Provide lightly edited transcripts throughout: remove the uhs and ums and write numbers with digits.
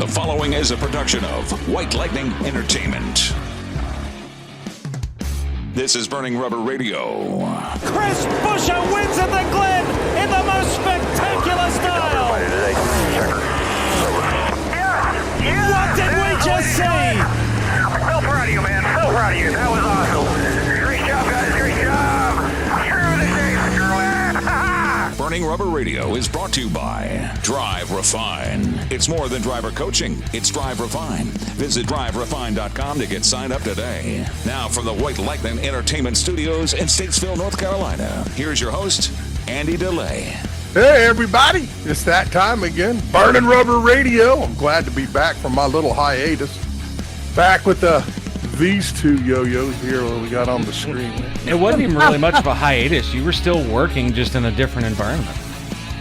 The following is a production of White Lightning Entertainment. This is Burning Rubber Radio. Chris Buescher wins at the Glen in the most spectacular style. What did we just see? So proud of you, man. So proud of you. That was awesome. Great job, guys. Great job. Screw the day. Screw it. Burning Rubber Radio is brought to you by Drive Refine. It's more than driver coaching. It's Drive Refine. Visit driverefine.com to get signed up today. Now from the White Lightning Entertainment Studios in Statesville, North Carolina, here's your host, Andy DeLay. Hey everybody, it's that time again. Burning Rubber Radio. I'm glad to be back from my little hiatus. Back with these two yo-yos here we got on the screen. It wasn't even really much of a hiatus. You were still working, just in a different environment.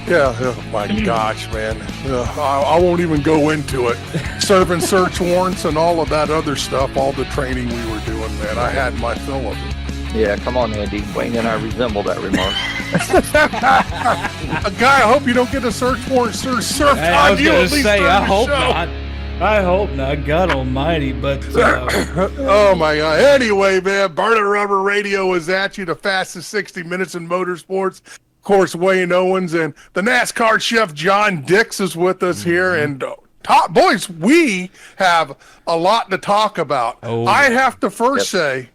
Yeah, oh my gosh, man. I won't even go into it. Serving search warrants and all of that other stuff, all the training we were doing, man. I had my fill of it. Yeah, come on, Andy. Wayne and I resemble that remark. Guy, I hope you don't get a search warrant served I on was you going at to least say, during I the hope show. not. I hope not. God almighty, but... Oh, my God. Anyway, man, Burning Rubber Radio is at you, the fastest 60 minutes in motorsports. Of course, Wayne Owens and the NASCAR chef John Dix is with us here. And, boys, we have a lot to talk about. Oh. I have to first say,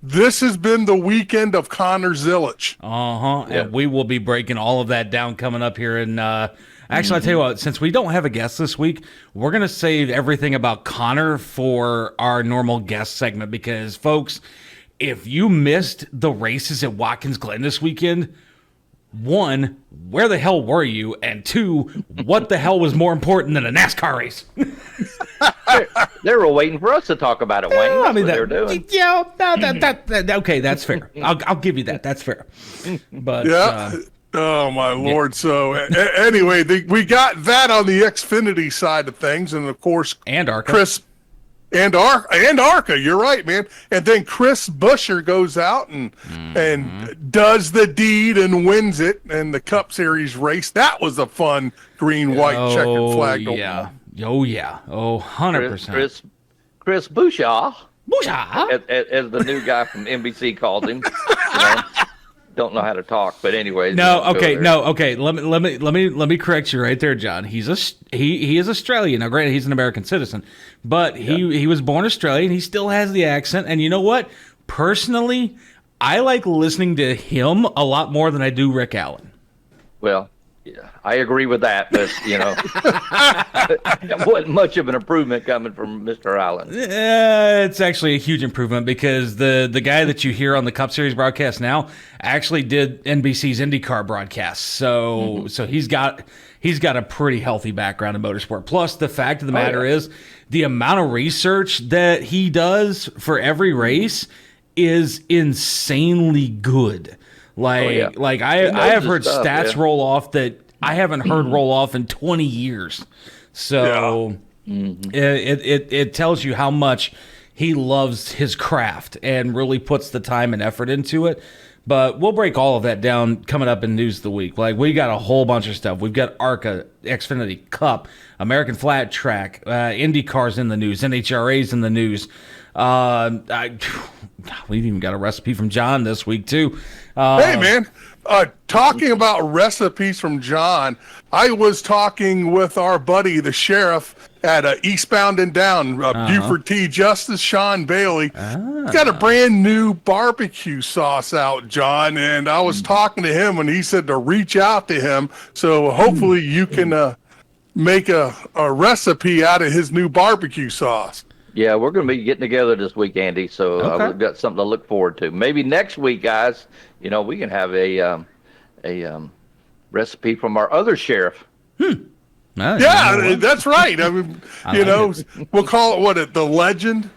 this has been the weekend of Connor Zilisch. And we will be breaking all of that down coming up here. And actually, I'll tell you what, since we don't have a guest this week, we're going to save everything about Connor for our normal guest segment. Because, folks, if you missed the races at Watkins Glen this weekend, one, where the hell were you? And two, what the hell was more important than a NASCAR race? They were waiting for us to talk about it, Wayne. That's what they were doing. Yeah, okay, that's fair. I'll give you that. That's fair. But Yeah. Oh, my Lord. So, anyway, we got that on the Xfinity side of things. And, of course, and Arca. Chris and Arca, you're right, man. And then Chris Buescher goes out and does the deed and wins it in the Cup Series race. That was a fun green-white checkered flag. Yeah. Oh, yeah. Oh, 100%. Chris Buescher, Buescher. as the new guy from NBC called him. You know, don't know how to talk, but anyway. Okay. Let me correct you right there, John. He is Australian. Now, granted, he's an American citizen, but he was born Australian. He still has the accent, and you know what? Personally, I like listening to him a lot more than I do Rick Allen. Well, yeah, I agree with that, but it wasn't much of an improvement coming from Mr. Allen. It's actually a huge improvement because the guy that you hear on the Cup Series broadcast now actually did NBC's IndyCar broadcast. So he's got a pretty healthy background in motorsport. Plus, the fact of the matter is the amount of research that he does for every race is insanely good. I have heard stats roll off that I haven't heard roll off in 20 years. So it tells you how much he loves his craft and really puts the time and effort into it. But we'll break all of that down coming up in News of the Week. Like, we got a whole bunch of stuff. We've got ARCA, Xfinity, Cup, American Flat Track, IndyCar's in the news, NHRA's in the news. We've even got a recipe from John this week, too. Hey, man, talking about recipes from John, I was talking with our buddy, the sheriff, at Eastbound and Down, Buford T. Justice, Sean Bailey. He's got a brand new barbecue sauce out, John, and I was talking to him, and he said to reach out to him, so hopefully you can make a recipe out of his new barbecue sauce. Yeah, we're going to be getting together this week, Andy, so we've got something to look forward to. Maybe next week, guys, we can have a recipe from our other sheriff. Yeah, that's right. I mean, we'll call it the legend.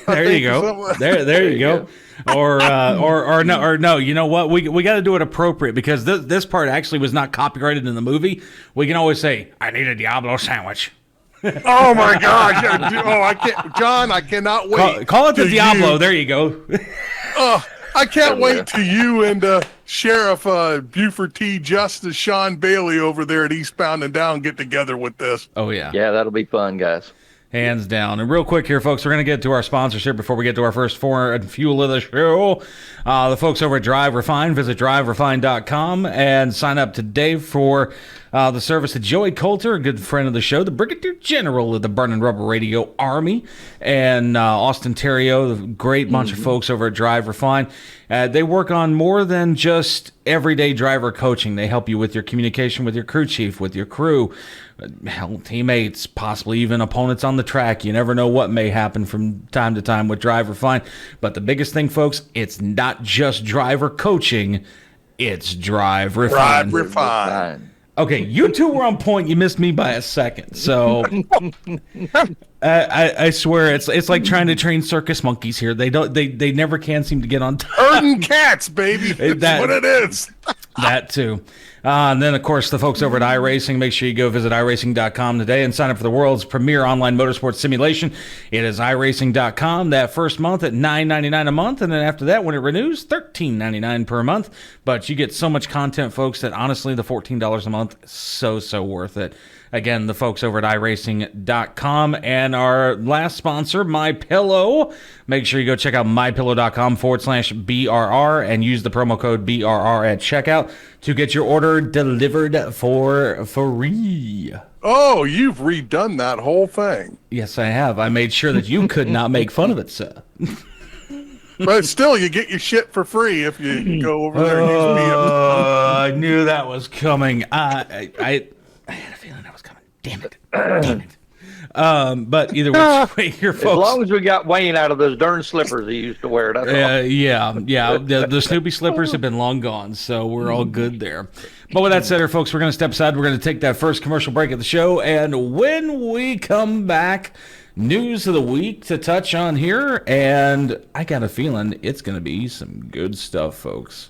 There you go. There you go. Or no. You know what? We got to do it appropriate because this part actually was not copyrighted in the movie. We can always say, "I need a Diablo sandwich." Oh my gosh! I can't, John. I cannot wait. Call it the Diablo. There you go. I can't wait till you and Sheriff Buford T. Justice Sean Bailey over there at Eastbound and Down get together with this. Oh, yeah. Yeah, that'll be fun, guys. Hands down. And real quick here, folks, we're going to get to our sponsorship before we get to our first foreign fuel of the show. The folks over at Drive Refine, visit driverefine.com and sign up today for the service of Joey Coulter, a good friend of the show, the Brigadier General of the Burning Rubber Radio Army, and Austin Terrio, the great bunch of folks over at Drive Refine. They work on more than just everyday driver coaching. They help you with your communication with your crew chief, with your crew, hell, teammates, possibly even opponents on the track. You never know what may happen from time to time with Drive Refine. But the biggest thing, folks, it's not just driver coaching, it's Drive Refine. Drive Refine. Okay, you two were on point. You missed me by a second. So I swear it's like trying to train circus monkeys here. They never can seem to get on time. Herding cats, baby. That's what it is. That too. And then, of course, the folks over at iRacing, make sure you go visit iRacing.com today and sign up for the world's premier online motorsports simulation. It is iRacing.com. That first month at $9.99 a month, and then after that, when it renews, $13.99 per month. But you get so much content, folks, that honestly, the $14 a month is so worth it. Again, the folks over at iRacing.com. And our last sponsor, MyPillow. Make sure you go check out MyPillow.com/BRR and use the promo code BRR at checkout to get your order delivered for free. Oh, you've redone that whole thing. Yes, I have. I made sure that you could not make fun of it, sir. But still, you get your shit for free if you go over there and use me. I knew that was coming. I had a feeling that was coming. Damn it. But either way, here, folks. As long as we got Wayne out of those darn slippers he used to wear. That's all. Yeah. The Snoopy slippers have been long gone, so we're all good there. But with that said, here, folks, we're going to step aside. We're going to take that first commercial break of the show. And when we come back, news of the week to touch on here. And I got a feeling it's going to be some good stuff, folks.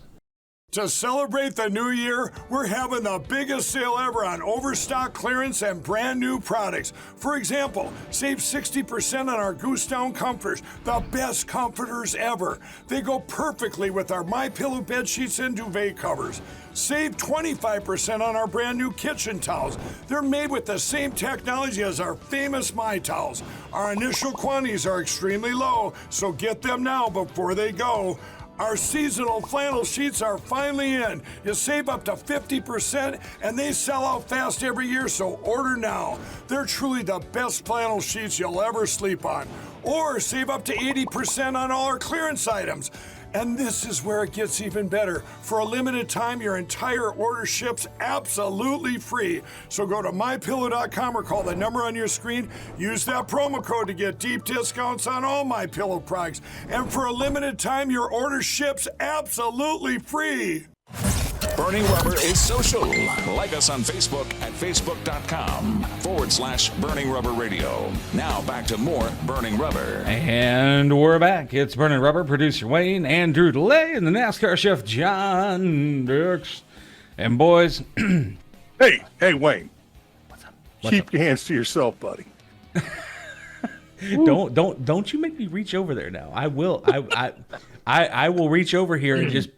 To celebrate the new year, we're having the biggest sale ever on overstock clearance and brand new products. For example, save 60% on our Goose Down comforters, the best comforters ever. They go perfectly with our MyPillow bed sheets and duvet covers. Save 25% on our brand new kitchen towels. They're made with the same technology as our famous My Towels. Our initial quantities are extremely low, so get them now before they go. Our seasonal flannel sheets are finally in. You save up to 50% and they sell out fast every year, so order now. They're truly the best flannel sheets you'll ever sleep on. Or save up to 80% on all our clearance items. And this is where it gets even better. For a limited time, your entire order ships absolutely free. So go to MyPillow.com or call the number on your screen. Use that promo code to get deep discounts on all MyPillow products. And for a limited time, your order ships absolutely free. Burning Rubber is social. Like us on Facebook at facebook.com/Burning Rubber Radio. Now back to more Burning Rubber. And we're back. It's Burning Rubber, producer Wayne, Andrew DeLay, and the NASCAR chef John Dix. And boys, Hey, Wayne. what's up? Keep your hands to yourself, buddy. Don't you make me reach over there now. I will. I will reach over here and just.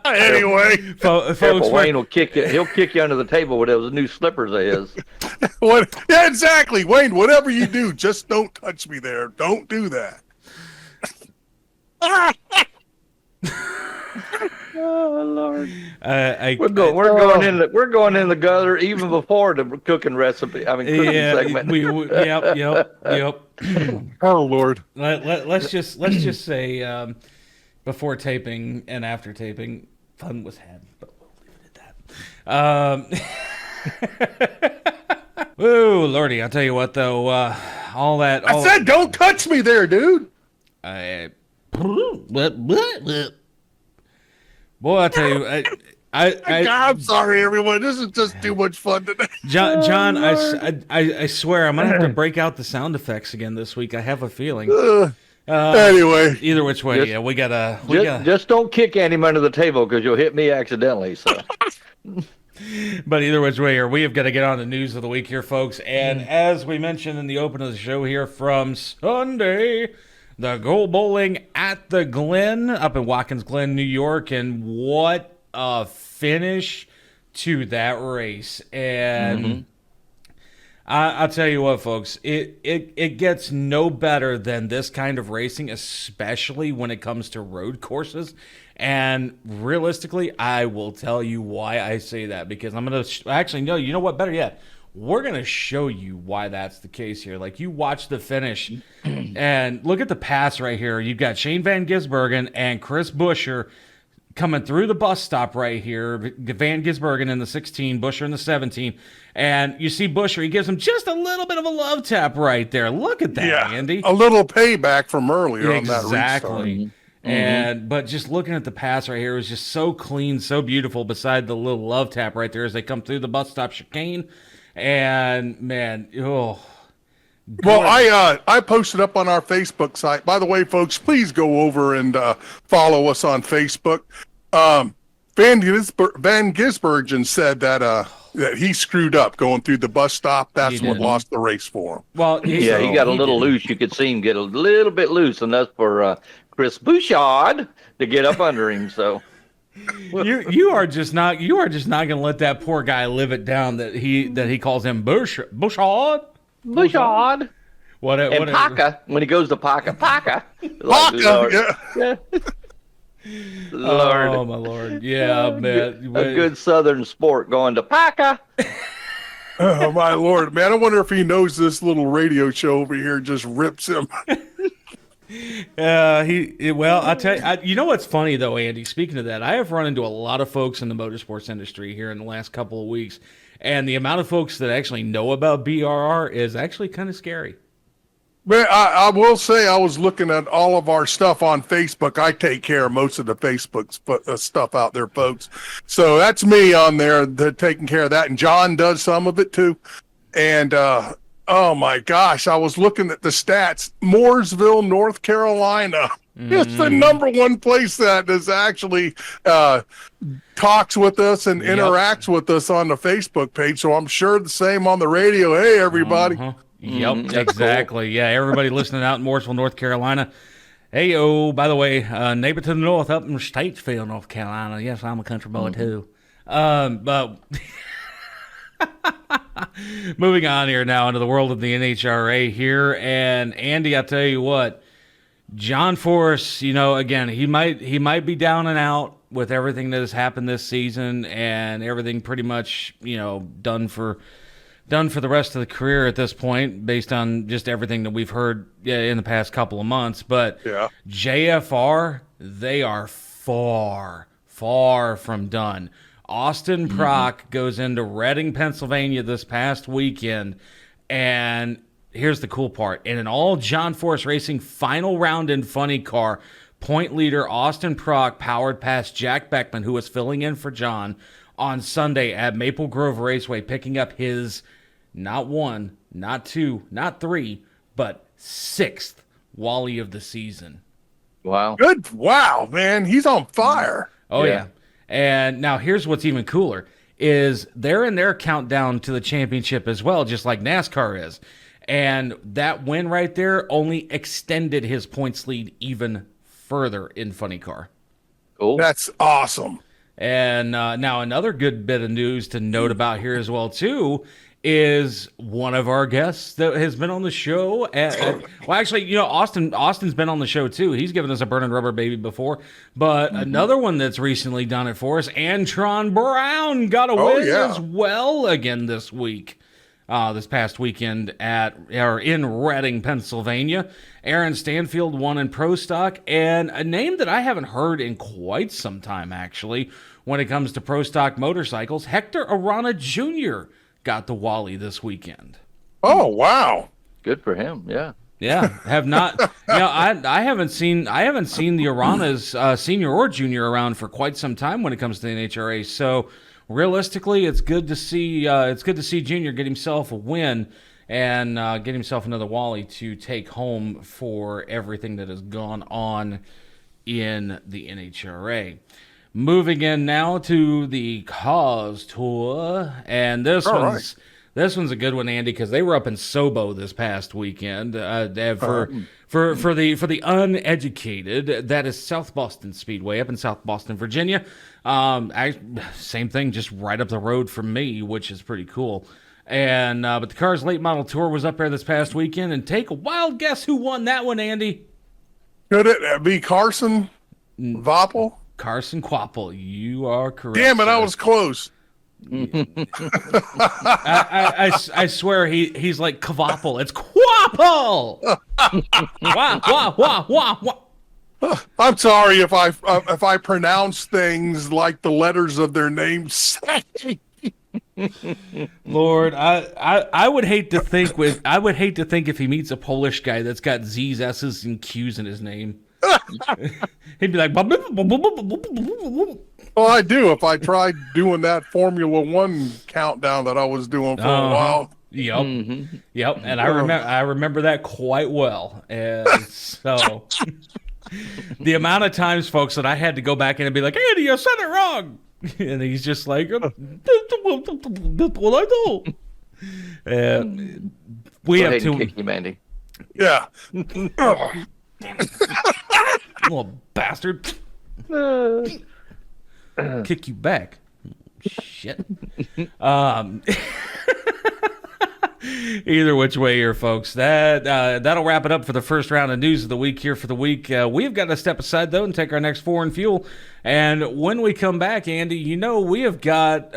Anyway, folks, Wayne will kick you. He'll kick you under the table with those new slippers of his. Yeah, exactly, Wayne. Whatever you do, just don't touch me there. Don't do that. Oh Lord! We're We're going in the gutter even before the cooking recipe. I mean, cooking segment. Yep. Oh Lord! Let's just say before taping and after taping, fun was had, but we'll leave it at that. Woo, Lordy! I'll tell you what, though, I said, don't touch me there, dude. Boy, I tell you, I'm sorry, everyone. This is just too much fun today. John, I swear I'm gonna have to break out the sound effects again this week. I have a feeling. Anyway, either which way, we gotta. Just don't kick him under the table because you'll hit me accidentally. So. But either which way, we have got to get on the news of the week here, folks. And as we mentioned in the open of the show here from Sunday, the Go Bowling at the Glen up in Watkins Glen, New York, and what a finish to that race. And I'll tell you what, folks, it gets no better than this kind of racing, especially when it comes to road courses. And realistically, I will tell you why I say that, because I'm going to actually, no, you know what, better yet, we're going to show you why that's the case here. Like, you watch the finish and look at the pass right here. You've got Shane Van Gisbergen and Chris Buescher coming through the bus stop right here. Van Gisbergen in the 16, Buescher in the 17. And you see Buescher, he gives him just a little bit of a love tap right there. Look at that, Andy. A little payback from earlier on that restart. Exactly. But just looking at the pass right here, it was just so clean, so beautiful, beside the little love tap right there as they come through the bus stop chicane. And, man, Well, I posted up on our Facebook site. By the way, folks, please go over and follow us on Facebook. Van Gisbergen said that he screwed up going through the bus stop. That's what lost the race for him. Well, he got a little loose. You could see him get a little bit loose, and that's for Chris Bouchard to get up under him. So. You are just not going to let that poor guy live it down that he calls him Bouchard. Bouchard. And Paca, when he goes to Paca. Paca, yeah. Lord. Oh, my Lord. Yeah, man. A good Southern sport going to Paca. Oh, my Lord. Man, I wonder if he knows this little radio show over here just rips him. I'll tell you, you know what's funny though, Andy, speaking of that, I have run into a lot of folks in the motorsports industry here in the last couple of weeks, and the amount of folks that actually know about BRR is actually kind of scary. Man, I will say, I was looking at all of our stuff on Facebook. I take care of most of the Facebook stuff out there, folks. So that's me on there taking care of that. And John does some of it too. And, oh my gosh, I was looking at the stats. Mooresville, North Carolina. It's the number one place that is actually talks with us and interacts with us on the Facebook page. So I'm sure the same on the radio. Hey, everybody. Yep, exactly. Cool. Yeah, everybody listening out in Mooresville, North Carolina. Hey, by the way, neighbor to the north up in Statesville, North Carolina. Yes, I'm a country boy too. But moving on here now into the world of the NHRA here, and Andy, I tell you what, John Force, again, he might be down and out with everything that has happened this season and everything pretty much, done for the rest of the career at this point, based on just everything that we've heard in the past couple of months. But JFR, they are far, far from done. Austin Prock goes into Reading, Pennsylvania this past weekend, and here's the cool part. In an all John Force Racing final round in funny car, point leader Austin Prock powered past Jack Beckman, who was filling in for John on Sunday at Maple Grove Raceway, picking up his not one, not two, not three, but sixth Wally of the season. Wow. Good. Wow, man. He's on fire. Oh, yeah. And now here's what's even cooler is they're in their countdown to the championship as well, just like NASCAR is. And that win right there only extended his points lead even further in funny car. Cool. That's awesome. And now another good bit of news to note about here as well, too, is one of our guests that has been on the show. Well, actually, Austin's been on the show, too. He's given us a burning rubber baby before. But another one that's recently done it for us, Antron Brown, got a win as well again this week. This past weekend in Reading, Pennsylvania. Aaron Stanfield won in Pro Stock, and a name that I haven't heard in quite some time, actually, when it comes to Pro Stock motorcycles, Hector Arana Jr. got the Wally this weekend. Oh, wow. Good for him, yeah. Yeah, have not. I haven't seen the Aranas, senior or junior, around for quite some time when it comes to the NHRA. So realistically, it's good to see. Junior get himself a win and get himself another Wally to take home for everything that has gone on in the NHRA. Moving in now to the Cause Tour, and this This one's a good one, Andy, because they were up in Sobo this past weekend. For the uneducated, that is South Boston Speedway up in South Boston, Virginia. Same thing, just right up the road from me, which is pretty cool. And but the Cars Late Model Tour was up there this past weekend, and take a wild guess who won that one, Andy? Could it be Carson Voppel? Carson Quapple. You are correct. Damn it, sir. I was close. I swear he's like Kvapple. It's Quapple. Wah. I'm sorry if I pronounce things like the letters of their names. Lord, I would hate to think if he meets a Polish guy that's got Z's, S's, and Q's in his name. He'd be like, well, I do. If I tried doing that Formula One countdown that I was doing for a while. Yep. And I remember that quite well. And so the amount of times, folks, that I had to go back in and be like, Andy, you said it wrong. And he's just like, that's what I do. We Go have ahead and two. kick him, Andy. Yeah. Little bastard. Kick you back. Shit. Either which way here, folks. That'll wrap it up for the first round of news of the week here for the week. We've got to step aside, though, and take our next foreign fuel. And when we come back, Andy, we have got,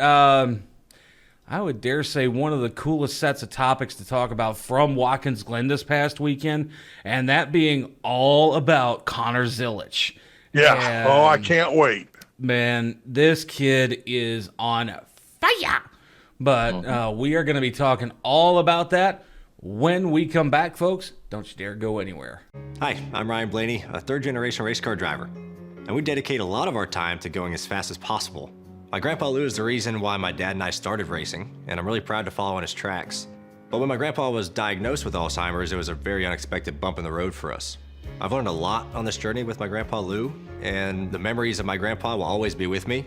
I would dare say, one of the coolest sets of topics to talk about from Watkins Glen this past weekend, and that being all about Connor Zilisch. Yeah. And, I can't wait. Man, this kid is on fire. But we are going to be talking all about that when we come back, folks. Don't you dare go anywhere. Hi, I'm Ryan Blaney, a third-generation race car driver, and we dedicate a lot of our time to going as fast as possible. My grandpa Lou is the reason why my dad and I started racing, and I'm really proud to follow in his tracks. But when my grandpa was diagnosed with Alzheimer's, it was a very unexpected bump in the road for us. I've learned a lot on this journey with my grandpa Lou, and the memories of my grandpa will always be with me.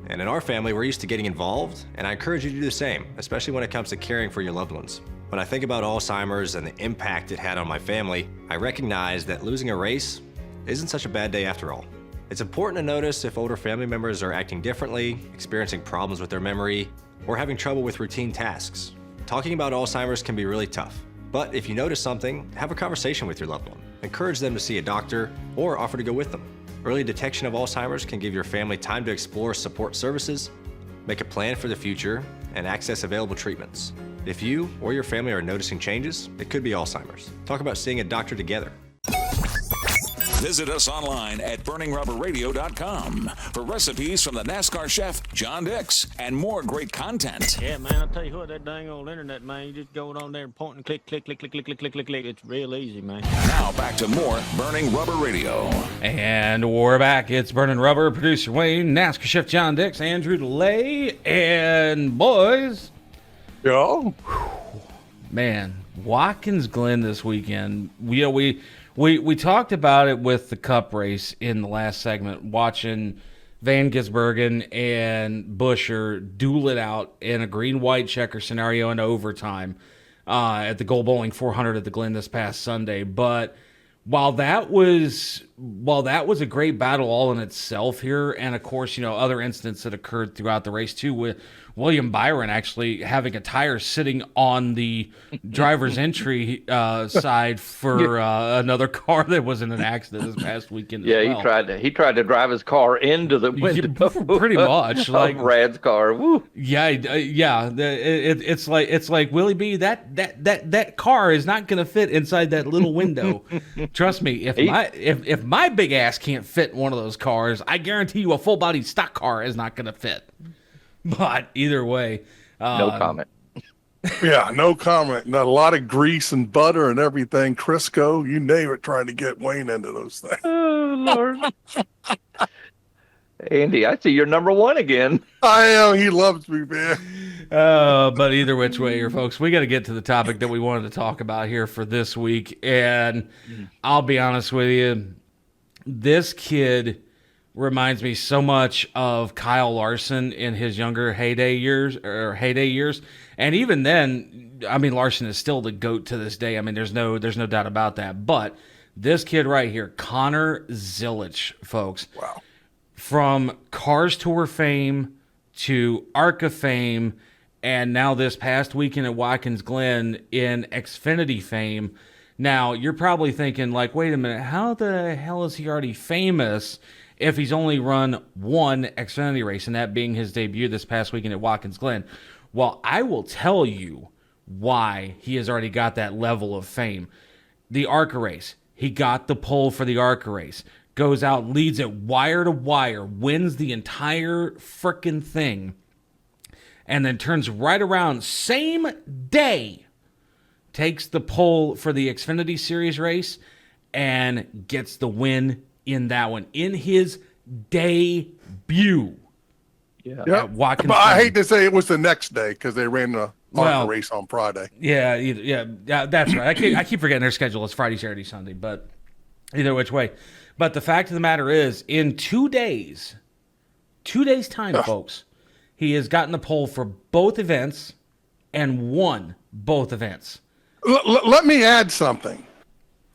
And in our family, we're used to getting involved, and I encourage you to do the same, especially when it comes to caring for your loved ones. When I think about Alzheimer's and the impact it had on my family, I recognize that losing a race isn't such a bad day after all. It's important to notice if older family members are acting differently, experiencing problems with their memory, or having trouble with routine tasks. Talking about Alzheimer's can be really tough, but if you notice something, have a conversation with your loved one. Encourage them to see a doctor or offer to go with them. Early detection of Alzheimer's can give your family time to explore support services, make a plan for the future, and access available treatments. If you or your family are noticing changes, it could be Alzheimer's. Talk about seeing a doctor together. Visit us online at burningrubberradio.com for recipes from the NASCAR chef, John Dix, and more great content. Yeah, man, I'll tell you what, that dang old internet, man, you just go on there and point and click. It's real easy, man. Now back to more Burning Rubber Radio. And we're back. It's Burning Rubber, producer Wayne, NASCAR chef John Dix, Andrew DeLay, and boys. Yeah. Man, Watkins Glen this weekend. We talked about it with the Cup race in the last segment, watching Van Gisbergen and Buescher duel it out in a green-white checker scenario in overtime at the Gold Bowling 400 at the Glen this past Sunday. But while that was a great battle all in itself here, and of course, other incidents that occurred throughout the race too, with William Byron actually having a tire sitting on the driver's entry side for another car that was in an accident this past weekend. Yeah, as well. he tried to drive his car into the window. Pretty much, like Rad's car. Woo. Yeah. It's like Willie B. That car is not going to fit inside that little window. Trust me, if my big ass can't fit in one of those cars, I guarantee you a full body stock car is not going to fit. But either way, No comment. Yeah, no comment. And a lot of grease and butter and everything. Crisco, you name it, trying to get Wayne into those things. Oh, Lord. Andy, I see you're number one again. I am. He loves me, man. But either which way here, folks, we got to get to the topic that we wanted to talk about here for this week. And I'll be honest with you, this kid reminds me so much of Kyle Larson in his younger heyday years. And even then, I mean, Larson is still the GOAT to this day. I mean, there's no doubt about that. But this kid right here, Connor Zilisch, folks. Wow. From Cars Tour fame to ARCA fame, and now this past weekend at Watkins Glen in Xfinity fame. Now, you're probably thinking, like, wait a minute, how the hell is he already famous if he's only run one Xfinity race, and that being his debut this past weekend at Watkins Glen? Well, I will tell you why he has already got that level of fame. The ARCA race. He got the pole for the ARCA race. Goes out, leads it wire to wire, wins the entire frickin' thing, and then turns right around, same day, takes the pole for the Xfinity Series race, and gets the win in that one, in his debut. Yeah. At Watkins But I Glen. hate to say it was the next day because they ran the ARCA race on Friday. Yeah, that's right. I keep forgetting their schedule. It's Friday, Saturday, Sunday, but either which way. But the fact of the matter is, in 2 days time, folks, he has gotten the pole for both events and won both events. Let me add something.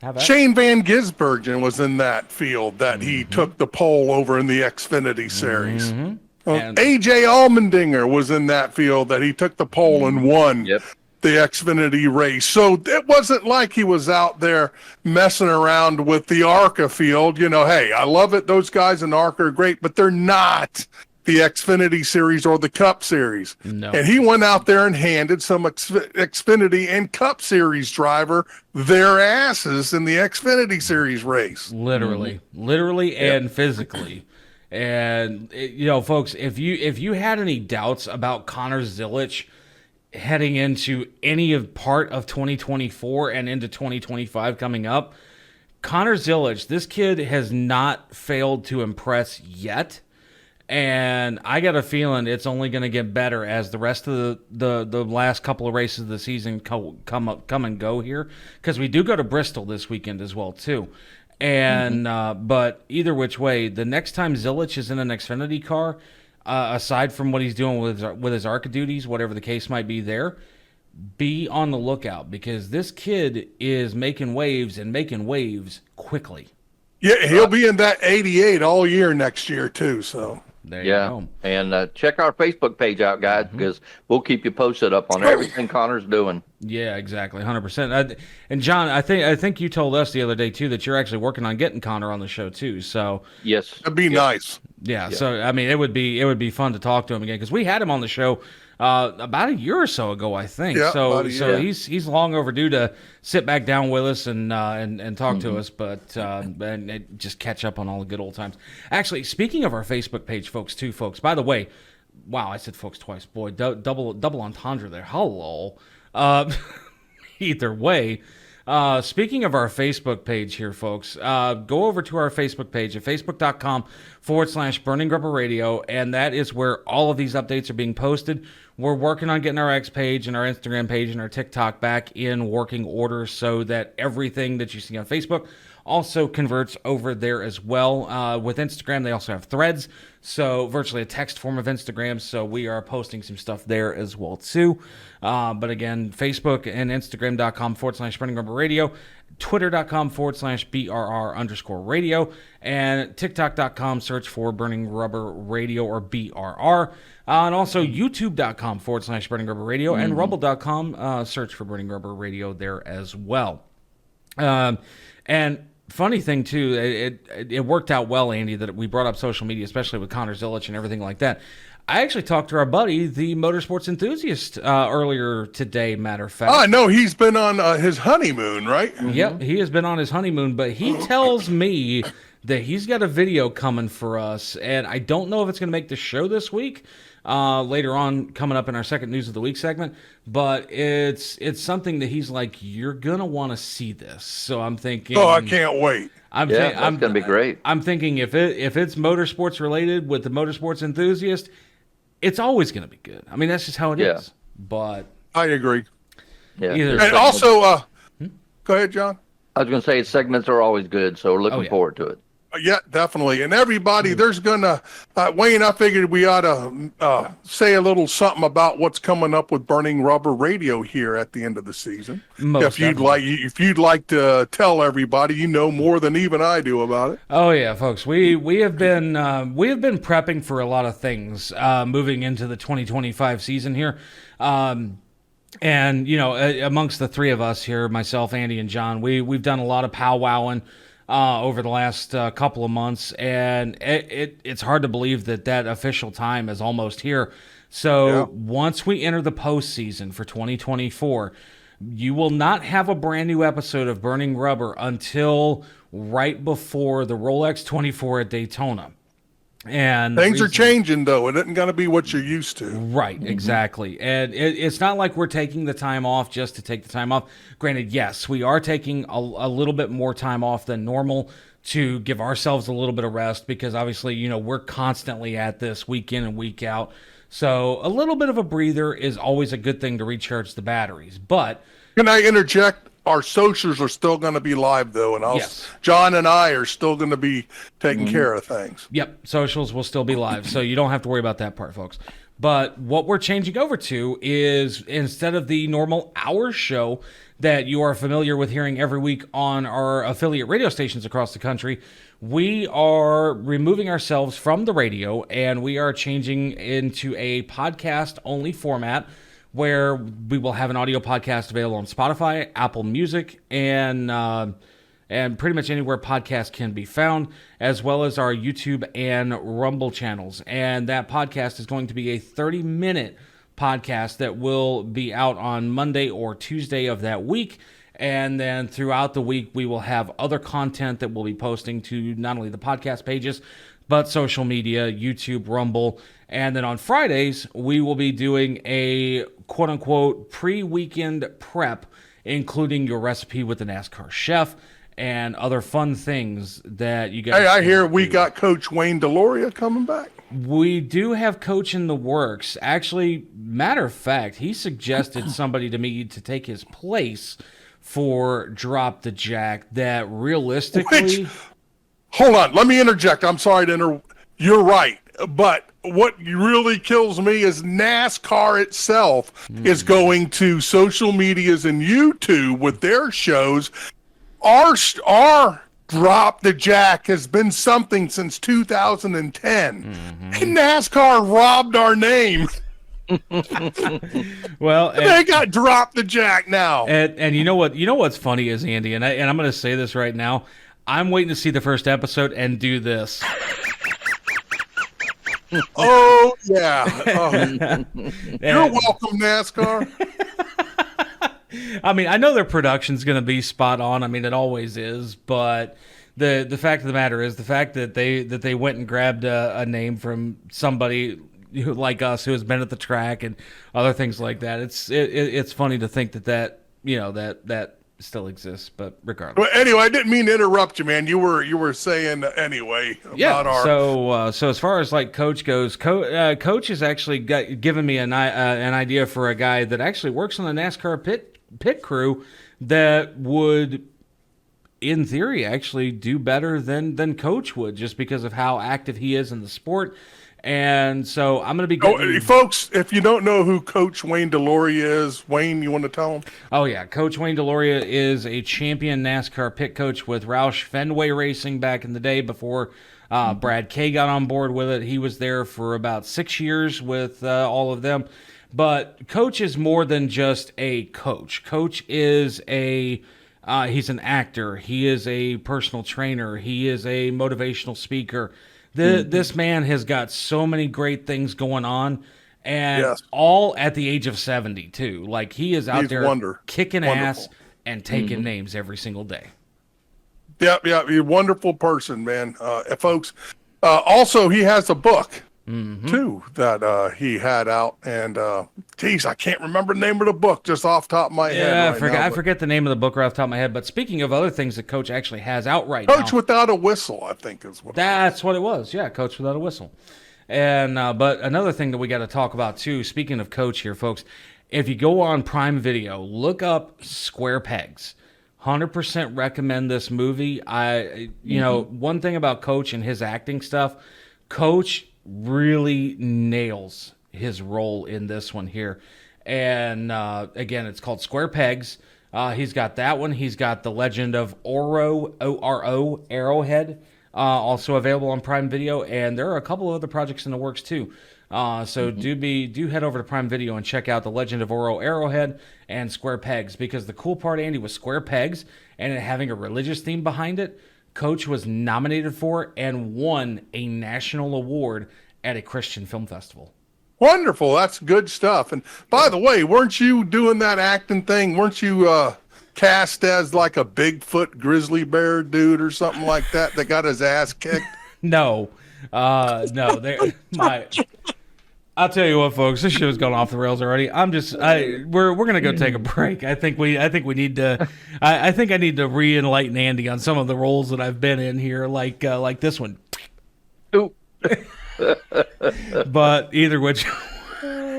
How about Shane Van Gisbergen was in that field that he took the pole over in the Xfinity Series. And- AJ Allmendinger was in that field that he took the pole and won the Xfinity race. So it wasn't like he was out there messing around with the ARCA field. You know, hey, I love it. Those guys in ARCA are great, but they're not the Xfinity Series or the Cup Series. No. And he went out there and handed some Xfinity and Cup Series driver their asses in the Xfinity Series race. Literally and physically. And folks, if you had any doubts about Connor Zilisch heading into any part of 2024 and into 2025 coming up, Connor Zilisch, this kid has not failed to impress yet. And I got a feeling it's only going to get better as the rest of the last couple of races of the season come and go here, because we do go to Bristol this weekend as well too. And but either which way, the next time Zilisch is in an Xfinity car, aside from what he's doing with his ARCA duties, whatever the case might be there, be on the lookout, because this kid is making waves quickly. Yeah, he'll be in that 88 all year next year too. So there you go. And check our Facebook page out, guys, because we'll keep you posted up on everything Connor's doing. Yeah, exactly, 100%. And John, I think you told us the other day too that you're actually working on getting Connor on the show too. So yes, that'd be nice. Yeah, so I mean, it would be fun to talk to him again, because we had him on the show about a year or so ago, I think. Yeah, so he's long overdue to sit back down with us and talk to us, but and just catch up on all the good old times. Actually, speaking of our Facebook page, folks. By the way, wow, I said folks twice. Boy, double entendre there. Hello. Either way. Speaking of our Facebook page here, folks, go over to our Facebook page at facebook.com/Burning Rubber Radio, and that is where all of these updates are being posted. We're working on getting our X page and our Instagram page and our TikTok back in working order so that everything that you see on Facebook also converts over there as well. With Instagram, they also have threads, so virtually a text form of Instagram, so we are posting some stuff there as well too. But again, Facebook and Instagram.com/Burning Rubber Radio, Twitter.com/BRR_radio, and TikTok.com, search for Burning Rubber Radio or BRR. And also YouTube.com/Burning Rubber Radio, and Rumble.com, search for Burning Rubber Radio there as well. And funny thing too, it worked out well, Andy, that we brought up social media, especially with Connor Zilisch and everything like that. I actually talked to our buddy, the motorsports enthusiast, earlier today, matter of fact. I know he's been on his honeymoon, right? Yep, he has been on his honeymoon, but he tells me that he's got a video coming for us, and I don't know if it's going to make the show this week, later on coming up in our second News of the Week segment, but it's something that he's like, you're going to want to see this. So I'm thinking... Oh, I can't wait. That's going to be great. I'm thinking if it's motorsports related with the motorsports enthusiast, it's always going to be good. I mean, that's just how it is. But I agree. Yeah. And also, go ahead, John. I was going to say segments are always good, so we're looking forward to it. Yeah, definitely. And everybody, there's gonna Wayne. I figured we ought to say a little something about what's coming up with Burning Rubber Radio here at the end of the season. If you'd like to tell everybody, you know more than even I do about it. Oh yeah, folks. We have been prepping for a lot of things moving into the 2025 season here. And, amongst the three of us here, myself, Andy, and John, we've done a lot of powwowing over the last couple of months, and it's hard to believe that official time is almost here. So once we enter the postseason for 2024, you will not have a brand new episode of Burning Rubber until right before the Rolex 24 at Daytona. And things are changing, though. It isn't going to be what you're used to. Right, exactly. And it's not like we're taking the time off just to take the time off. Granted, yes, we are taking a little bit more time off than normal to give ourselves a little bit of rest because obviously, we're constantly at this week in and week out. So a little bit of a breather is always a good thing to recharge the batteries. But can I interject? Our socials are still going to be live, though, and John and I are still going to be taking care of things. Yep, socials will still be live, so you don't have to worry about that part, folks. But what we're changing over to is instead of the normal hour show that you are familiar with hearing every week on our affiliate radio stations across the country, we are removing ourselves from the radio, and we are changing into a podcast-only format where we will have an audio podcast available on Spotify, Apple Music, and pretty much anywhere podcasts can be found, as well as our YouTube and Rumble channels. And that podcast is going to be a 30-minute podcast that will be out on Monday or Tuesday of that week. And then throughout the week, we will have other content that we'll be posting to not only the podcast pages, but social media, YouTube, Rumble. And then on Fridays, we will be doing a quote-unquote pre-weekend prep, including your recipe with the NASCAR chef and other fun things that you guys... Hey, I hear we got Coach Wayne Deloria coming back. We do have Coach in the works. Actually, matter of fact, he suggested somebody to me to take his place for Drop the Jack that realistically... Hold on, let me interject. I'm sorry to You're right, but what really kills me is NASCAR itself is going to social medias and YouTube with their shows. Our Drop the Jack has been something since 2010. And NASCAR robbed our name. Well, they got Drop the Jack now. And you know what's funny is, Andy, and I'm going to say this right now. I'm waiting to see the first episode and do this. Oh, yeah. You're welcome, NASCAR. I mean, I know their production's going to be spot on. I mean, it always is. But the fact of the matter is the fact that they went and grabbed a name from somebody like us who has been at the track and other things like that. It's funny to think that still exists, but regardless. Well, anyway, I didn't mean to interrupt you, man. You were saying anyway about our. So as far as like Coach goes, Coach has actually given me an idea for a guy that actually works on the NASCAR pit crew that would, in theory, actually do better than Coach would, just because of how active he is in the sport. And so I'm going to be folks, if you don't know who Coach Wayne Deloria is, Wayne, you want to tell them? Oh, yeah. Coach Wayne Deloria is a champion NASCAR pit coach with Roush Fenway Racing back in the day before Brad Kay got on board with it. He was there for about 6 years with all of them. But Coach is more than just a coach. Coach is he's an actor. He is a personal trainer. He is a motivational speaker. This man has got so many great things going on, and all at the age of 70 too. Like he's out there kicking ass and taking names every single day. Yeah, he's a wonderful person, man. Folks, also he has a book too that he had out, and geez, I can't remember the name of the book just off the top of my head. I forget the name of the book right off the top of my head. But speaking of other things that Coach actually has out right now, Coach Without a Whistle, I think is what. That's what it was. Yeah, Coach Without a Whistle. And but another thing that we got to talk about too. Speaking of Coach here, folks, if you go on Prime Video, look up Square Pegs. 100% recommend this movie. You know, one thing about Coach and his acting stuff, Coach really nails his role in this one here. And again, it's called Square Pegs. He's got that one. He's got The Legend of Oro, O-R-O, Arrowhead, also available on Prime Video. And there are a couple of other projects in the works too. So do head over to Prime Video and check out The Legend of Oro, Arrowhead and Square Pegs, because the cool part, Andy, was Square Pegs and it having a religious theme behind it. Coach was nominated for and won a national award at a Christian film festival. Wonderful. That's good stuff. And by the way, weren't you doing that acting thing? Weren't you cast as like a Bigfoot grizzly bear dude or something like that got his ass kicked? No. I'll tell you what, folks, this show's gone off the rails already. We're gonna go take a break. I think we need to. I think I need to re-enlighten Andy on some of the roles that I've been in here, like this one. Ooh. But either which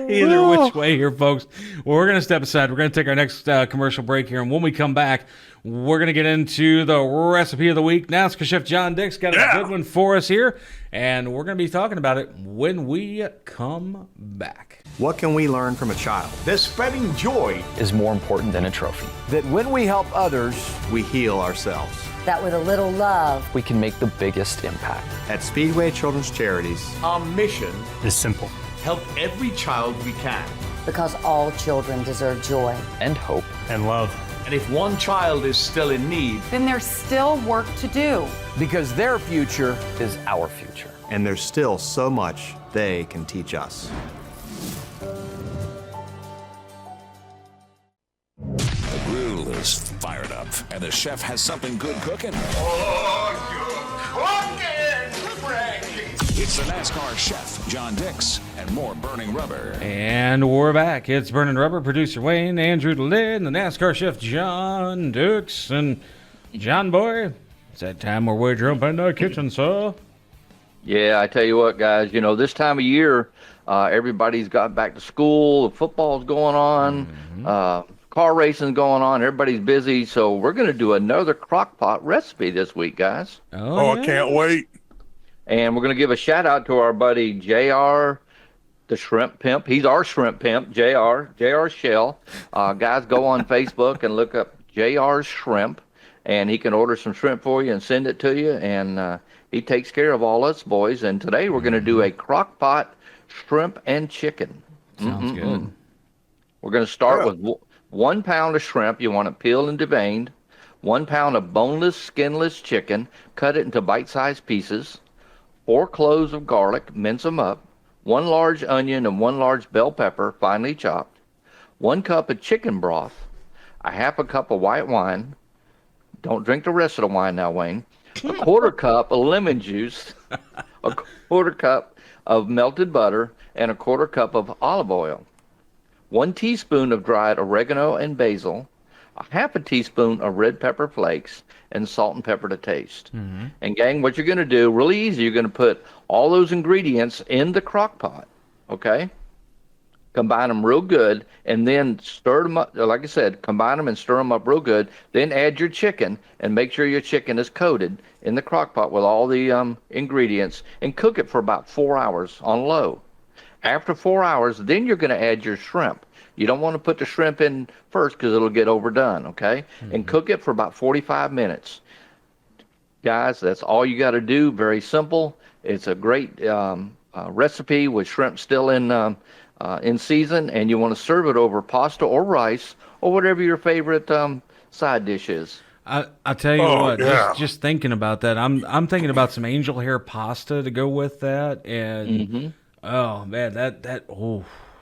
way here, folks. Well, we're gonna step aside. We're gonna take our next commercial break here, and when we come back, we're going to get into the recipe of the week. NASCAR Chef John Dix got a good one for us here, and we're going to be talking about it when we come back. What can we learn from a child? That spreading joy is more important than a trophy. That when we help others, we heal ourselves. That with a little love, we can make the biggest impact. At Speedway Children's Charities, our mission is simple. Help every child we can. Because all children deserve joy. And hope. And love. And if one child is still in need, then there's still work to do. Because their future is our future. And there's still so much they can teach us. The grill is fired up, and the chef has something good cooking. Oh, you're cooking, Frankie! It's the NASCAR Chef, John Dix, and more Burning Rubber. And we're back. It's Burning Rubber. Producer Wayne, Andrew DeLid, and the NASCAR Chef, John Dix. And John Boy, it's that time where we jump in the kitchen, sir. Yeah, I tell you what, guys, you know, this time of year, everybody's got back to school, football's going on, car racing's going on, everybody's busy, so we're going to do another crock pot recipe this week, guys. I can't wait. And we're going to give a shout out to our buddy JR, the shrimp pimp. He's our shrimp pimp, JR Shell. Guys, go on Facebook and look up JR Shrimp, and he can order some shrimp for you and send it to you, and he takes care of all us boys. And today we're going to do a crock pot shrimp and chicken. Sounds good. We're going to start with 1 pound of shrimp. You want it peeled and deveined. 1 pound of boneless, skinless chicken. Cut it into bite-sized pieces. 4 cloves of garlic, mince them up. 1 large onion and 1 large bell pepper, finely chopped. 1 cup of chicken broth. A half a cup of white wine. Don't drink the rest of the wine now, Wayne. A 1/4 cup of lemon juice. A 1/4 cup of melted butter. And a 1/4 cup of olive oil. 1 teaspoon of dried oregano and basil. A half a teaspoon of red pepper flakes, and salt and pepper to taste. And gang, what you're going to do, really easy, you're going to put all those ingredients in the crock pot, okay? Combine them real good, and then stir them up. Like I said, combine them and stir them up real good. Then add your chicken, and make sure your chicken is coated in the crock pot with all the ingredients, and cook it for about 4 hours on low. After 4 hours, then you're going to add your shrimp. You don't want to put the shrimp in first because it'll get overdone, okay? And cook it for about 45 minutes. Guys, that's all you got to do. Very simple. It's a great recipe with shrimp still in season, and you want to serve it over pasta or rice or whatever your favorite side dish is. I'll tell you what, just thinking about that, I'm thinking about some angel hair pasta to go with that, and oh man, that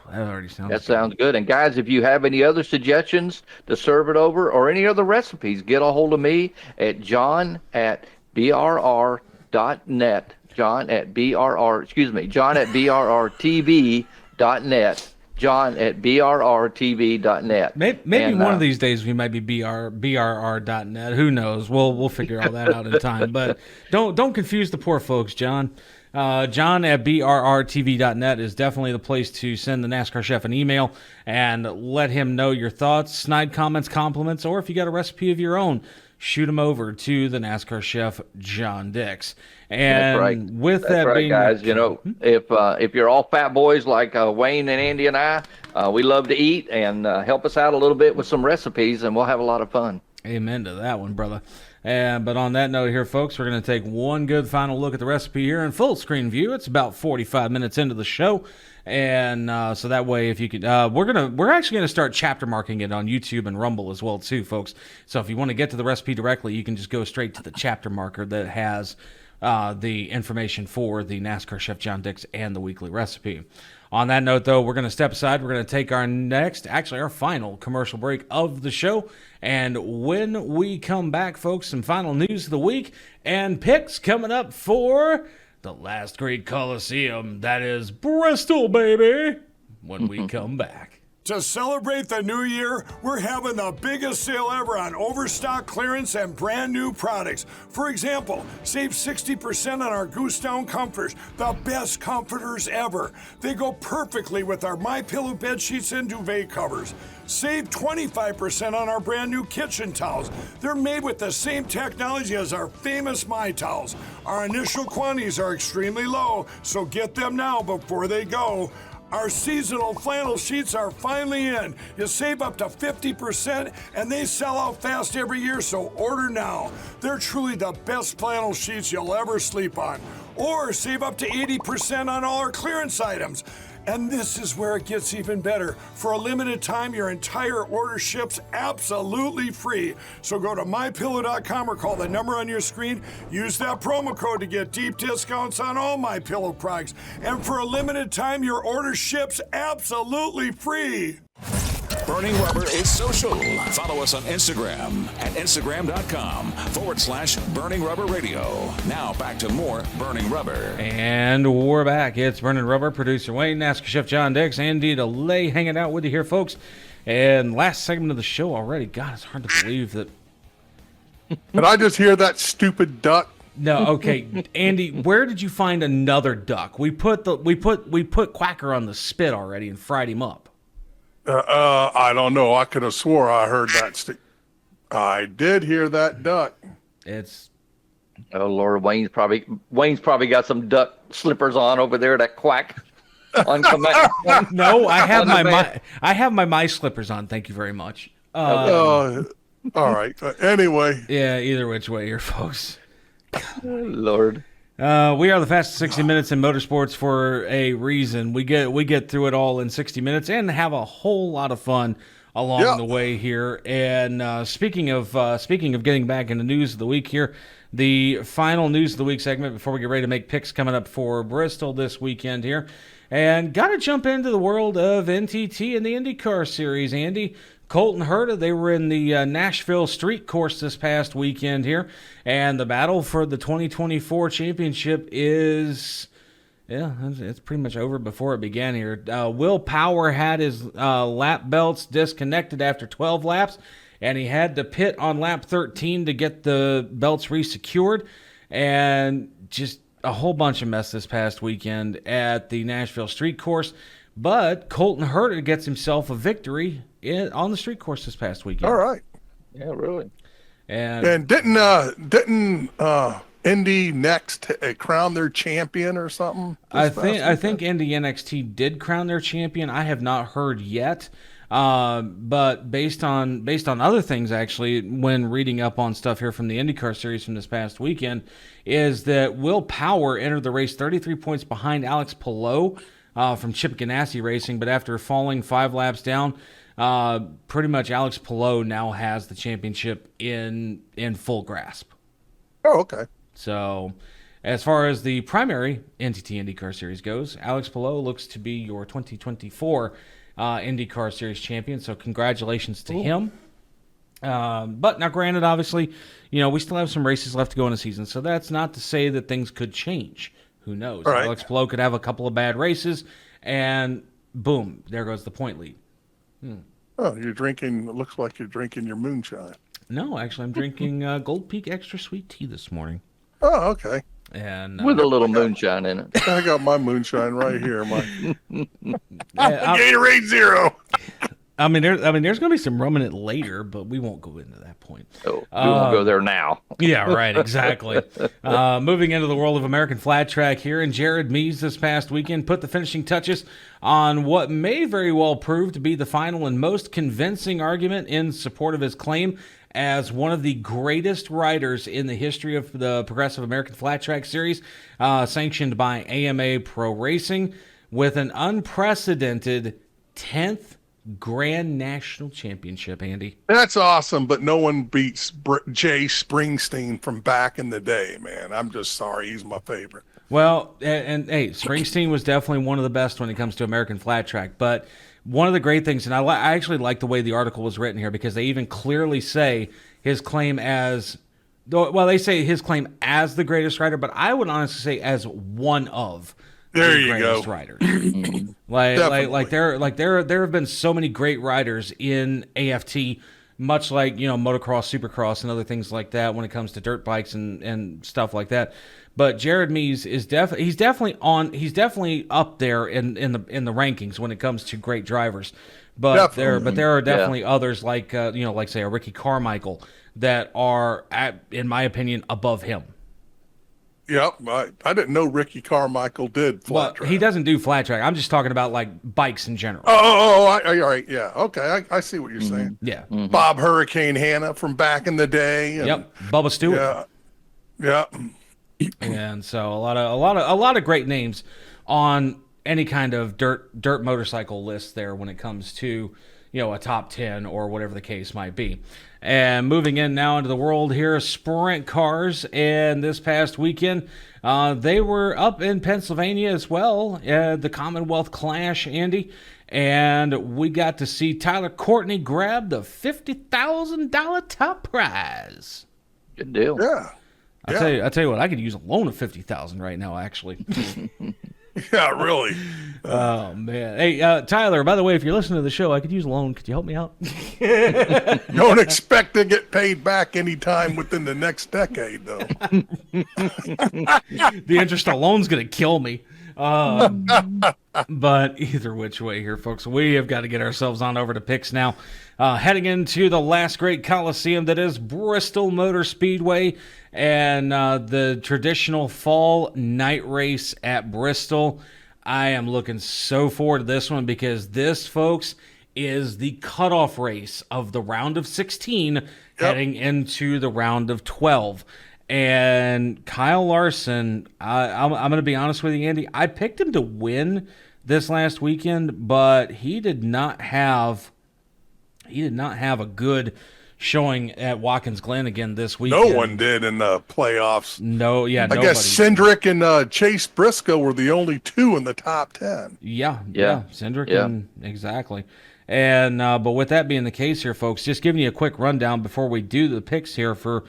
already sounds good. Sounds good. And guys, if you have any other suggestions to serve it over or any other recipes, get a hold of me at john@brr.net. John at brrtv.net. John at brrtv.net. Maybe one of these days we might be brrr.net. Who knows? We'll figure all that out in time. But don't confuse the poor folks, John. John at brrtv.net is definitely the place to send the NASCAR chef an email and let him know your thoughts, snide comments, compliments, or if you got a recipe of your own, shoot them over to the NASCAR chef, John Dix. And that's right. With that's that right, being guys, if you're all fat boys like Wayne and Andy and I, we love to eat, and help us out a little bit with some recipes, and we'll have a lot of fun. Amen to that one, brother. But on that note here, folks, we're going to take one good final look at the recipe here in full screen view. It's about 45 minutes into the show. And so that way, if you could, we're actually going to start chapter marking it on YouTube and Rumble as well, too, folks. So if you want to get to the recipe directly, you can just go straight to the chapter marker that has the information for the NASCAR Chef John Dix and the weekly recipe. On that note, though, we're going to step aside. We're going to take our final commercial break of the show. And when we come back, folks, some final news of the week and picks coming up for the last great Coliseum. That is Bristol, baby, when we come back. To celebrate the new year, we're having the biggest sale ever on overstock clearance and brand new products. For example, save 60% on our Goose Down comforters, the best comforters ever. They go perfectly with our MyPillow bed sheets and duvet covers. Save 25% on our brand new kitchen towels. They're made with the same technology as our famous My Towels. Our initial quantities are extremely low, so get them now before they go. Our seasonal flannel sheets are finally in. You save up to 50%, and they sell out fast every year, so order now. They're truly the best flannel sheets you'll ever sleep on. Or save up to 80% on all our clearance items. And this is where it gets even better. For a limited time, your entire order ships absolutely free. So go to MyPillow.com or call the number on your screen. Use that promo code to get deep discounts on all MyPillow products. And for a limited time, your order ships absolutely free. Burning Rubber is social. Follow us on Instagram at Instagram.com/Burning Rubber Radio. Now back to more Burning Rubber. And we're back. It's Burning Rubber. Producer Wayne, NASCAR Chef John Dix, Andy DeLay hanging out with you here, folks. And last segment of the show already. God, it's hard to believe that. Did I just hear that stupid duck? No, okay, Andy. Where did you find another duck? We put Quacker on the spit already and fried him up. I don't know. I could have swore I heard that. I did hear that duck. It's. Oh Lord, Wayne's probably got some duck slippers on over there. That quack on command. No, I have my slippers on. Thank you very much. All right. Anyway. Yeah. Either which way, here, folks. Lord. We are the fastest 60 minutes in motorsports for a reason. We get through it all in 60 minutes and have a whole lot of fun along the way here. And speaking of getting back into news of the week here, the final news of the week segment before we get ready to make picks coming up for Bristol this weekend here. And got to jump into the world of NTT and the IndyCar Series, Andy. Colton Herta, they were in the Nashville Street Course this past weekend here, and the battle for the 2024 championship is, it's pretty much over before it began here. Will Power had his lap belts disconnected after 12 laps, and he had to pit on lap 13 to get the belts resecured, and just a whole bunch of mess this past weekend at the Nashville Street Course. But Colton Herta gets himself a victory on the street course this past weekend. All right. Yeah, really. And didn't Indy Next crown their champion or something? I think Indy NXT did crown their champion. I have not heard yet. But based on other things, actually, when reading up on stuff here from the IndyCar Series from this past weekend, is that Will Power entered the race 33 points behind Alex Palou from Chip Ganassi Racing, but after falling 5 laps down, pretty much Alex Palou now has the championship in full grasp. Oh, okay. So, as far as the primary NTT IndyCar Series goes, Alex Palou looks to be your 2024 IndyCar Series champion. So, congratulations to him. But now, granted, obviously, we still have some races left to go in the season, so that's not to say that things could change. Who knows? Right. Alex Palou could have a couple of bad races, and boom, there goes the point lead. Oh, you're drinking. It looks like you're drinking your moonshine. No, actually, I'm drinking Gold Peak Extra Sweet Tea this morning. Oh, okay. And with a little moonshine in it. I got my moonshine right here. My Gatorade Zero. I mean, there's going to be some rum in it later, but we won't go into that point. Oh, we won't go there now. Yeah, right, exactly. Moving into the world of American flat track here, and Jared Mees this past weekend put the finishing touches on what may very well prove to be the final and most convincing argument in support of his claim as one of the greatest riders in the history of the Progressive American Flat Track Series, sanctioned by AMA Pro Racing, with an unprecedented 10th Grand National Championship, Andy. That's awesome, but no one beats Jay Springsteen from back in the day, man. I'm just sorry. He's my favorite. Well, and hey, Springsteen was definitely one of the best when it comes to American flat track, but one of the great things, and I actually like the way the article was written here, because they even clearly say his claim as, well, they say his claim as the greatest rider, but I would honestly say as one of there the you greatest go. riders. like there have been so many great riders in AFT, much like, you know, motocross, supercross, and other things like that when it comes to dirt bikes and stuff like that. But Jared Mees is he's definitely up there in the rankings when it comes to great drivers. But there are definitely others like like say a Ricky Carmichael that are in my opinion above him. Yep, I didn't know Ricky Carmichael did flat track. He doesn't do flat track. I'm just talking about like bikes in general. All right, yeah, okay, I see what you're saying. Yeah, Bob Hurricane Hanna from back in the day. And, yep, Bubba Stewart. Yeah. And so a lot of great names on any kind of dirt motorcycle list there when it comes to, you know, a top 10 or whatever the case might be. And moving in now into the world here, sprint cars. And this past weekend, they were up in Pennsylvania as well, the Commonwealth Clash, Andy. And we got to see Tyler Courtney grab the $50,000 top prize. Good deal. Yeah. I tell you what, I could use a loan of $50,000 right now, actually. Yeah, really. Oh man. Hey, Tyler, by the way, if you're listening to the show, I could use a loan. Could you help me out? Don't expect to get paid back anytime within the next decade, though. The interest on loan's going to kill me. But either which way here, folks, we have got to get ourselves on over to picks now. Heading into the last great coliseum that is Bristol Motor Speedway and the traditional fall night race at Bristol. I am looking so forward to this one because this, folks, is the cutoff race of the round of 16 heading into the round of 12. And Kyle Larson, I'm going to be honest with you, Andy, I picked him to win this last weekend, but he did not have a good showing at Watkins Glen again this weekend. No one did in the playoffs. No, yeah, I guess Cindric and Chase Briscoe were the only two in the top 10. Yeah, Cindric and exactly. And but with that being the case here, folks, just giving you a quick rundown before we do the picks here for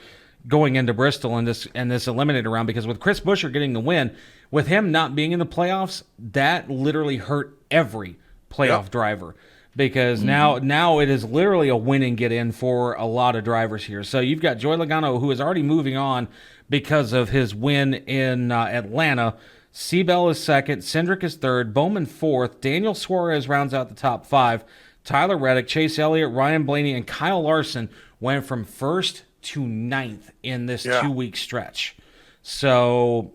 going into Bristol and this eliminator round, because with Chris Buescher getting the win, with him not being in the playoffs, that literally hurt every playoff driver. Because now it is literally a win and get in for a lot of drivers here. So you've got Joey Logano, who is already moving on because of his win in Atlanta. Seabell is second. Cindric is third. Bowman fourth. Daniel Suarez rounds out the top 5. Tyler Reddick, Chase Elliott, Ryan Blaney, and Kyle Larson went from first to 9th in this 2-week stretch. So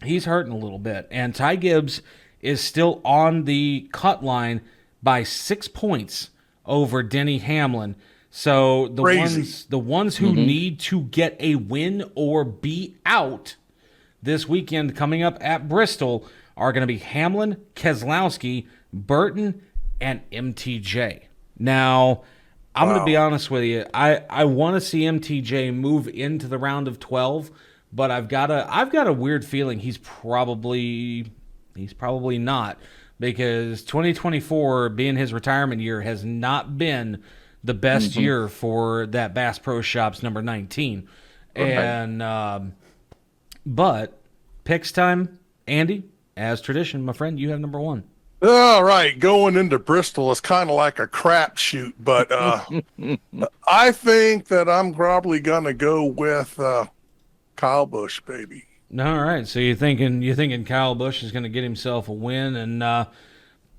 he's hurting a little bit. And Ty Gibbs is still on the cut line by 6 points over Denny Hamlin. So the ones who need to get a win or be out this weekend coming up at Bristol are going to be Hamlin, Keselowski, Burton, and MTJ. Now, I'm going to be honest with you. I want to see MTJ move into the round of 12, but I've got a weird feeling he's probably not. Because 2024, being his retirement year, has not been the best year for that Bass Pro Shops number 19. Okay. And but picks time, Andy, as tradition, my friend, you have number 1. All right, going into Bristol is kind of like a crapshoot, but I think that I'm probably going to go with Kyle Busch, baby. All right. So you're thinking Kyle Busch is going to get himself a win and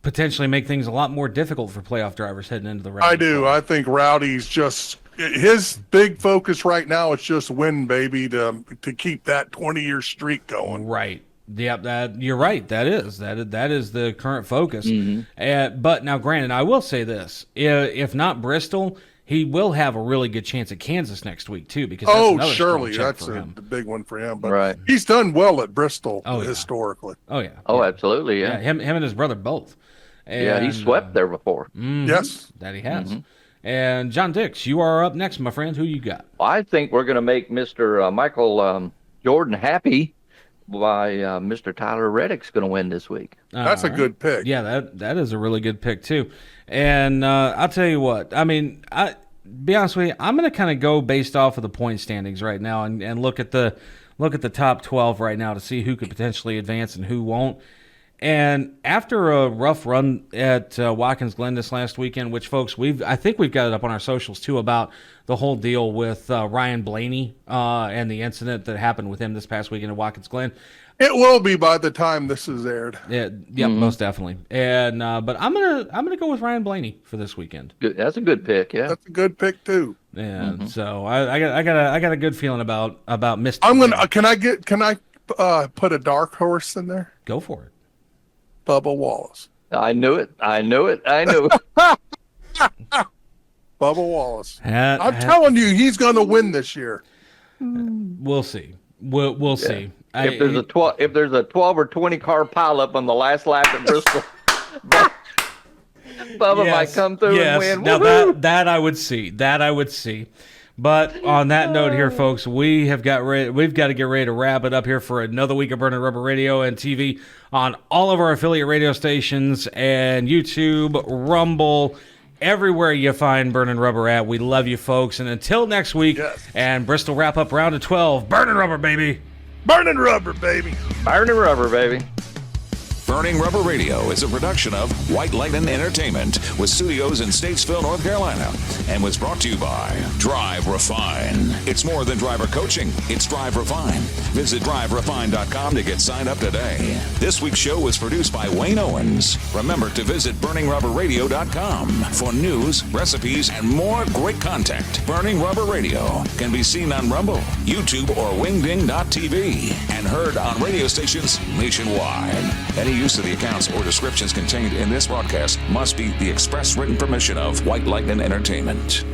potentially make things a lot more difficult for playoff drivers heading into the race. I do. I think Rowdy's just his big focus right now is just win, baby, to keep that 20-year streak going. Right. Yep. You're right. That is the current focus. But now, granted, I will say this: if not Bristol, he will have a really good chance at Kansas next week too. Because surely that's a big one for him. But he's done well at Bristol historically. Oh yeah. Oh, absolutely. Yeah. Him and his brother both. And, he swept there before. Yes, that he has. And John Dix, you are up next, my friend. Who you got? I think we're going to make Mr. Michael Jordan happy by Mr. Tyler Reddick's going to win this week. That's a good pick. Yeah, that is a really good pick too. And I'll tell you what. I mean, be honest with you, I'm going to kind of go based off of the point standings right now and look at the top 12 right now to see who could potentially advance and who won't. And after a rough run at Watkins Glen this last weekend, which, folks, I think we've got it up on our socials, too, about the whole deal with Ryan Blaney and the incident that happened with him this past weekend at Watkins Glen. It will be by the time this is aired. Yeah, most definitely. And but I'm gonna go with Ryan Blaney for this weekend. Good. That's a good pick. Yeah, that's a good pick too. And so I got a good feeling about Mr. Can I put a dark horse in there? Go for it. Bubba Wallace. I knew it. Bubba Wallace. I'm telling you, he's going to win this year. We'll see. We'll see. If there's a 12 or 20 car pileup on the last lap at Bristol, Bubba might come through and win. Now that I would see. But on that note here, folks, we've got to get ready to wrap it up here for another week of Burning Rubber Radio and TV on all of our affiliate radio stations and YouTube, Rumble, everywhere you find Burning Rubber at. We love you, folks. And until next week, and Bristol wrap up round of 12, Burning Rubber, baby. Burning Rubber, baby. Burning Rubber, baby. Burning Rubber Radio is a production of White Lightning Entertainment with studios in Statesville, North Carolina, and was brought to you by Drive Refine. It's more than driver coaching. It's Drive Refine. Visit driverefine.com to get signed up today. This week's show was produced by Wayne Owens. Remember to visit burningrubberradio.com for news, recipes, and more great content. Burning Rubber Radio can be seen on Rumble, YouTube, or wingding.tv and heard on radio stations nationwide. Any use of the accounts or descriptions contained in this broadcast must be the express written permission of White Lightning Entertainment.